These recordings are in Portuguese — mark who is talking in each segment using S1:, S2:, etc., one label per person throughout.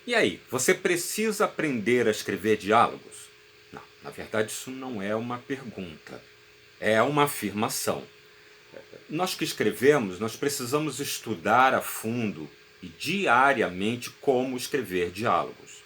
S1: E aí, você precisa aprender a escrever diálogos? Não, na verdade isso não é uma pergunta, é uma afirmação. Nós que escrevemos, nós precisamos estudar a fundo e diariamente como escrever diálogos.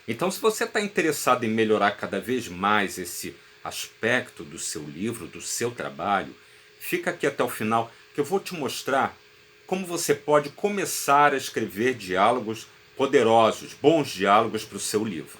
S1: Então, se você está interessado em melhorar cada vez mais esse aspecto do seu livro, do seu trabalho, fica aqui até o final que eu vou te mostrar como você pode começar a escrever diálogos poderosos, bons diálogos para o seu livro.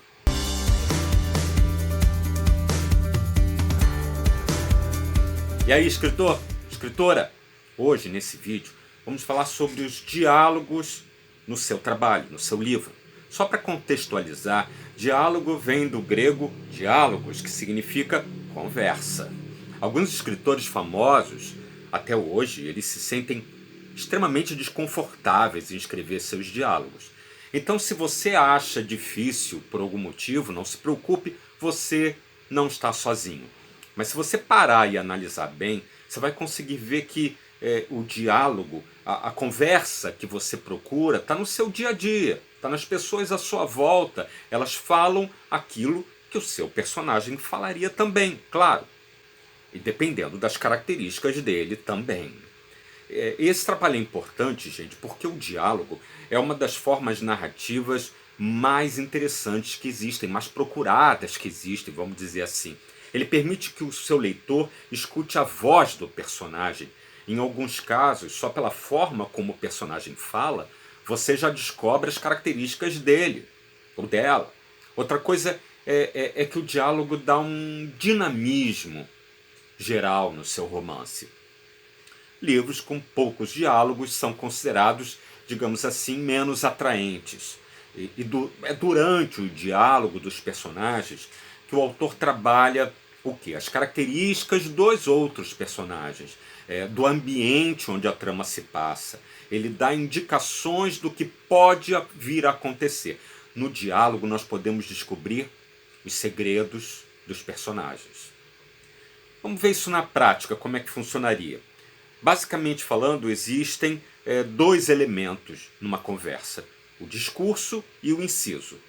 S1: E aí, escritor, escritora, hoje nesse vídeo vamos falar sobre os diálogos no seu trabalho, no seu livro. Só para contextualizar, diálogo vem do grego diálogos, que significa conversa. Alguns escritores famosos, até hoje, eles se sentem extremamente desconfortáveis em escrever seus diálogos. Então, se você acha difícil por algum motivo, não se preocupe, você não está sozinho. Mas se você parar e analisar bem, você vai conseguir ver que o diálogo, a conversa que você procura, está no seu dia a dia, está nas pessoas à sua volta. Elas falam aquilo que o seu personagem falaria também, claro. E dependendo das características dele também. Esse trabalho é importante, gente, porque o diálogo é uma das formas narrativas mais interessantes que existem, mais procuradas que existem, vamos dizer assim. Ele permite que o seu leitor escute a voz do personagem. Em alguns casos, só pela forma como o personagem fala, você já descobre as características dele ou dela. Outra coisa é que o diálogo dá um dinamismo geral no seu romance. Livros com poucos diálogos são considerados, digamos assim, menos atraentes. É durante o diálogo dos personagens que o autor trabalha o quê? As características dos outros personagens, do ambiente onde a trama se passa. Ele dá indicações do que pode vir a acontecer. No diálogo nós podemos descobrir os segredos dos personagens. Vamos ver isso na prática, como é que funcionaria. Basicamente falando, existem dois elementos numa conversa: o discurso e o inciso.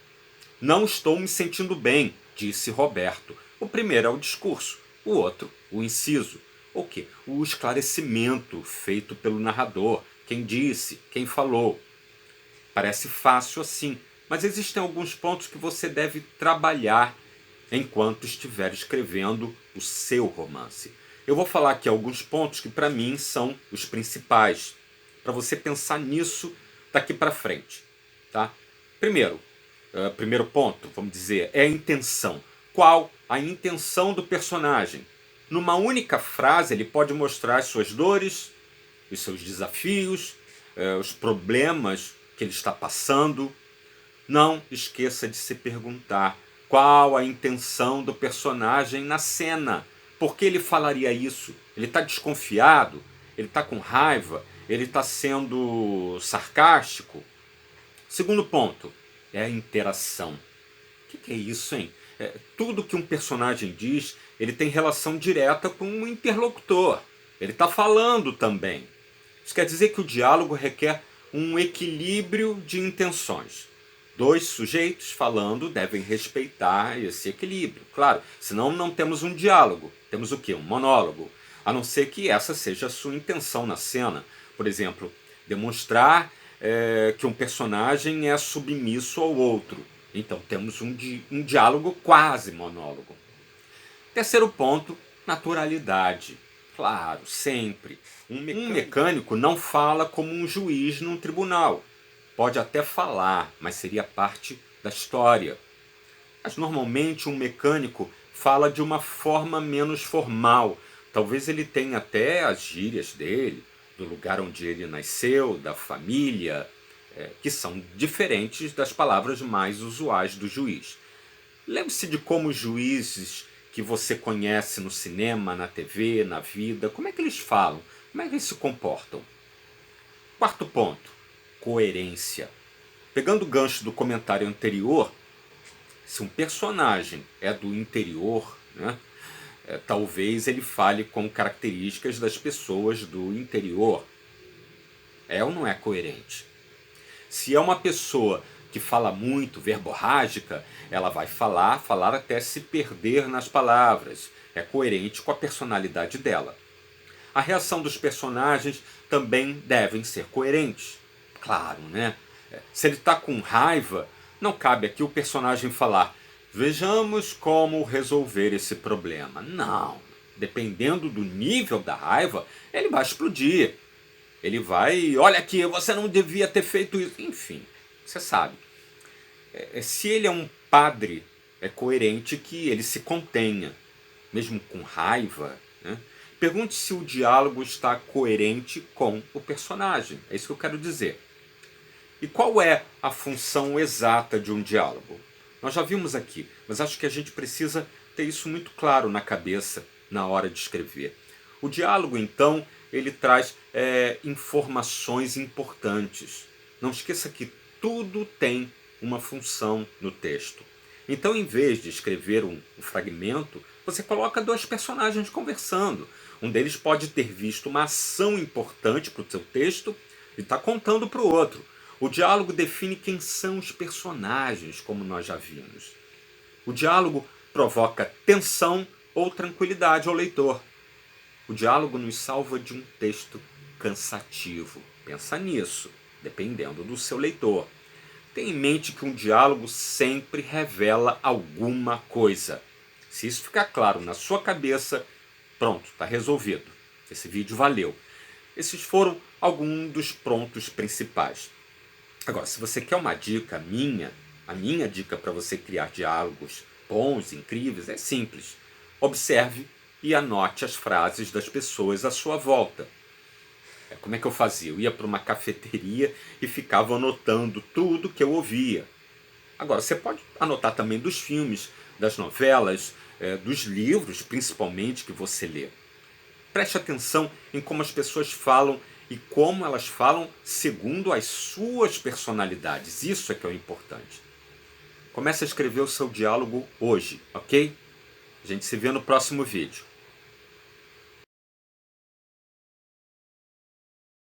S1: Não estou me sentindo bem, disse Roberto. O primeiro é o discurso, o outro, o inciso. O quê? O esclarecimento feito pelo narrador, quem disse, quem falou. Parece fácil assim, mas existem alguns pontos que você deve trabalhar enquanto estiver escrevendo o seu romance. Eu vou falar aqui alguns pontos que para mim são os principais, para você pensar nisso daqui para frente, tá? Primeiro ponto, vamos dizer, é a intenção. Qual a intenção do personagem? Numa única frase ele pode mostrar as suas dores, os seus desafios, os problemas que ele está passando. Não esqueça de se perguntar qual a intenção do personagem na cena. Por que ele falaria isso? Ele está desconfiado? Ele está com raiva? Ele está sendo sarcástico? Segundo ponto é a interação. O que é isso, hein? Tudo que um personagem diz, ele tem relação direta com um interlocutor. Ele está falando também. Isso quer dizer que o diálogo requer um equilíbrio de intenções. Dois sujeitos falando devem respeitar esse equilíbrio. Claro, senão não temos um diálogo. Temos o quê? Um monólogo. A não ser que essa seja a sua intenção na cena. Por exemplo, demonstrar que um personagem é submisso ao outro. Então temos um diálogo quase monólogo. Terceiro ponto, naturalidade. Claro, sempre. Um mecânico não fala como um juiz num tribunal. Pode até falar, mas seria parte da história. Mas normalmente um mecânico fala de uma forma menos formal. Talvez ele tenha até as gírias dele, do lugar onde ele nasceu, da família, que são diferentes das palavras mais usuais do juiz. Lembre-se de como os juízes que você conhece no cinema, na TV, na vida, como é que eles falam, como é que eles se comportam. Quarto ponto, coerência. Pegando o gancho do comentário anterior, se um personagem é do interior, né, talvez ele fale com características das pessoas do interior. É ou não é coerente? Se é uma pessoa que fala muito, verborrágica, ela vai falar até se perder nas palavras. É coerente com a personalidade dela. A reação dos personagens também devem ser coerentes. Claro, né? Se ele está com raiva, não cabe aqui o personagem falar: vejamos como resolver esse problema. Não. Dependendo do nível da raiva, ele vai explodir. Ele vai: olha aqui, você não devia ter feito isso. Enfim, você sabe. Se ele é um padre, é coerente que ele se contenha, mesmo com raiva, né? Pergunte se o diálogo está coerente com o personagem. É isso que eu quero dizer. E qual é a função exata de um diálogo? Nós já vimos aqui, mas acho que a gente precisa ter isso muito claro na cabeça na hora de escrever. O diálogo, então, ele traz informações importantes. Não esqueça que tudo tem uma função no texto. Então, em vez de escrever um fragmento, você coloca dois personagens conversando. Um deles pode ter visto uma ação importante para o seu texto e está contando para o outro. O diálogo define quem são os personagens, como nós já vimos. O diálogo provoca tensão ou tranquilidade ao leitor. O diálogo nos salva de um texto cansativo. Pensa nisso, dependendo do seu leitor. Tenha em mente que um diálogo sempre revela alguma coisa. Se isso ficar claro na sua cabeça, pronto, está resolvido. Esse vídeo valeu. Esses foram alguns dos pontos principais. Agora, se você quer uma dica minha, a minha dica para você criar diálogos bons, incríveis, é simples. Observe e anote as frases das pessoas à sua volta. Como é que eu fazia? Eu ia para uma cafeteria e ficava anotando tudo que eu ouvia. Agora, você pode anotar também dos filmes, das novelas, dos livros, principalmente, que você lê. Preste atenção em como as pessoas falam e como elas falam segundo as suas personalidades. Isso é que é o importante. Comece a escrever o seu diálogo hoje, ok? A gente se vê no próximo vídeo.